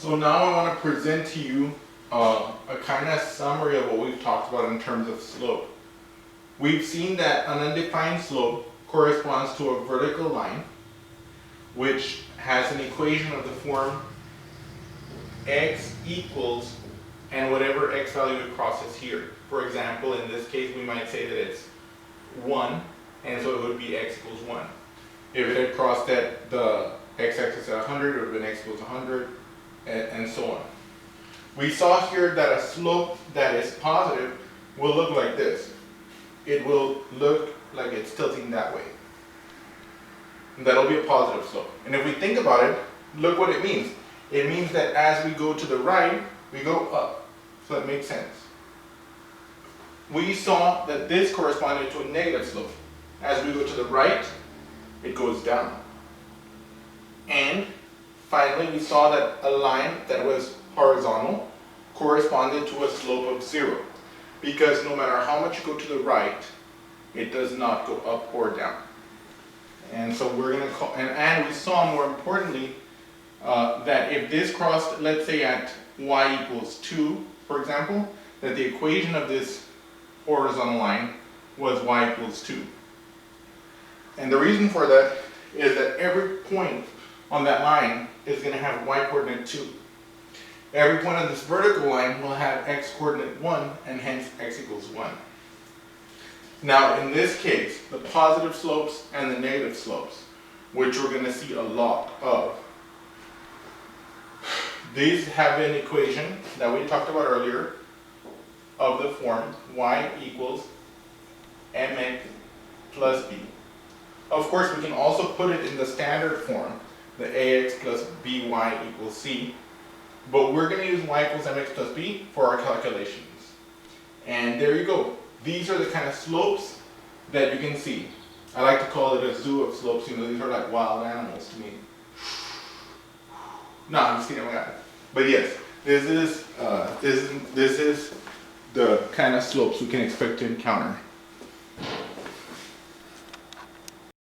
So now I want to present to you a kind of summary of what we've talked about in terms of slope. We've seen that an undefined slope corresponds to a vertical line which has an equation of the form x equals and whatever x value it crosses here. For example, in this case we might say that it's 1, and so it would be x equals 1. If it had crossed at the x-axis at 100, it would have been x equals 100, and so on. We saw here that a slope that is positive will look like this. It will look like it's tilting that way. And that'll be a positive slope. And if we think about it, look what it means. It means that as we go to the right, we go up. So that makes sense. We saw that this corresponded to a negative slope. As we go to the right, it goes down. And finally, we saw that a line that was horizontal corresponded to a slope of 0. Because no matter how much you go to the right, it does not go up or down. And so we're going to call, and we saw more importantly, that if this crossed, let's say at y equals 2, for example, that the equation of this horizontal line was y equals 2. And the reason for that is that every point on that line is going to have y coordinate 2. Every point on this vertical line will have x coordinate 1, and hence x equals 1. Now in this case, the positive slopes and the negative slopes, which we're going to see a lot of, these have an equation that we talked about earlier of the form y equals mx plus b. Of course, we can also put it in the standard form, the ax plus by equals c, but we're going to use y equals mx plus b for our calculations. And there you go. These are the kind of slopes that you can see. I like to call it a zoo of slopes. You know, these are like wild animals to me. No, I'm just kidding. Oh my God. But yes, this is the kind of slopes we can expect to encounter.